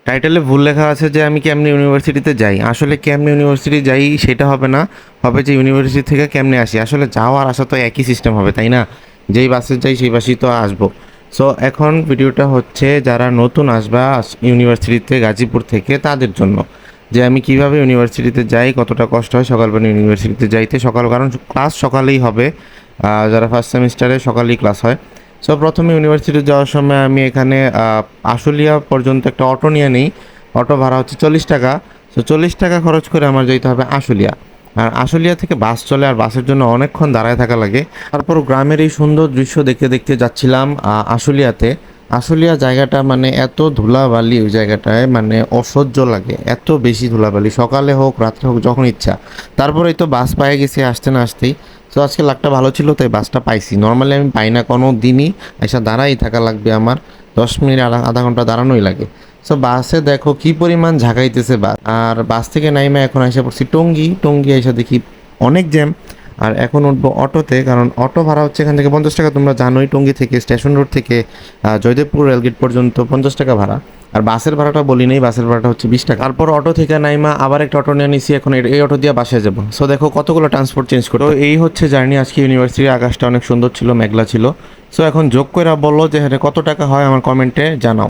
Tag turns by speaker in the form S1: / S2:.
S1: টাইটেলে ভুল লেখা আছে যে আমি কেমনে ইউনিভার্সিটিতে যাই। আসলে কেমনে ইউনিভার্সিটি যাই সেটা হবে না, হবে যে ইউনিভার্সিটি থেকে কেমনে আসি। আসলে যাওয়া আর আসা তো একই সিস্টেম হবে, তাই না? যেই বাসে যাই সেই বাসেই তো আসবো। সো এখন ভিডিওটা হচ্ছে যারা নতুন আসবা ইউনিভার্সিটিতে গাজীপুর থেকে তাদের জন্য, যে আমি কিভাবে ইউনিভার্সিটিতে যাই, কতটা কষ্ট হয় সকালবেলা ইউনিভার্সিটিতে যাইতে। সকাল কারণ ক্লাস সকালেই হবে, যারা ফার্স্ট সেমিস্টারে সকালেই ক্লাস হয়। সো প্রথমে ইউনিভার্সিটি যাওয়ার সময় আমি এখানে আশুলিয়া পর্যন্ত একটা অটো নিয়ে নিই। অটো ভাড়া হচ্ছে 40 টাকা। সো 40 টাকা খরচ করে আমার যেতে হবে আশুলিয়া। আর আশুলিয়া থেকে বাস চলে, আর বাসের জন্য অনেকক্ষণ দাঁড়ায় থাকা লাগে। তারপর গ্রামের এই সুন্দর দৃশ্য দেখতে দেখতে যাচ্ছিলাম আশুলিয়াতে। আশুলিয়া জায়গাটা মানে এত ধুলাবালি, ওই জায়গাটায় মানে অসহ্য লাগে, এত বেশি ধুলাবালি, সকালে হোক রাত্রে হোক যখন ইচ্ছা। তারপরে এই তো বাস পেয়ে গেছি আসতে না আসতেই। তো আজকে লাকটা ভালো ছিল তাই বাসটা পাইছি, নর্মালি আমি পাই না কোনো দিনই। এসে দাঁড়াই থাকা লাগবে আমার, 10 মিনিট আধা ঘন্টা দাঁড়ানোই লাগে। সো বাসে দেখো কি পরিমাণ ঝাঁকাইতেছে বাস। আর বাস থেকে নাইমা এখন এসে পড়ছি টঙ্গী। টঙ্গী এসে দেখি অনেক জ্যাম। আর এখন উঠবো অটোতে, কারণ অটো ভাড়া হচ্ছে এখান থেকে 50 টাকা। তোমরা জানোই টঙ্গী থেকে স্টেশন রোড থেকে জয়দেবপুর রেলগেট পর্যন্ত 50 টাকা ভাড়া। আর বাসের ভাড়াটা বলি নেই, বাসের ভাড়াটা হচ্ছে 20 টাকা। তারপর অটো থেকে নাইমা আবার একটা অটো নিয়ে নিছি, এখন এই অটো দিয়ে বাসায় যাবো। সো দেখো কতগুলো ট্রান্সপোর্ট চেঞ্জ করো। এই হচ্ছে জার্নি আজকে ইউনিভার্সিটির। আকাশটা অনেক সুন্দর ছিল, মেঘলা ছিল। সো এখন যোগ করে বললো যে হ্যাঁ কত টাকা হয় আমার কমেন্টে জানাও।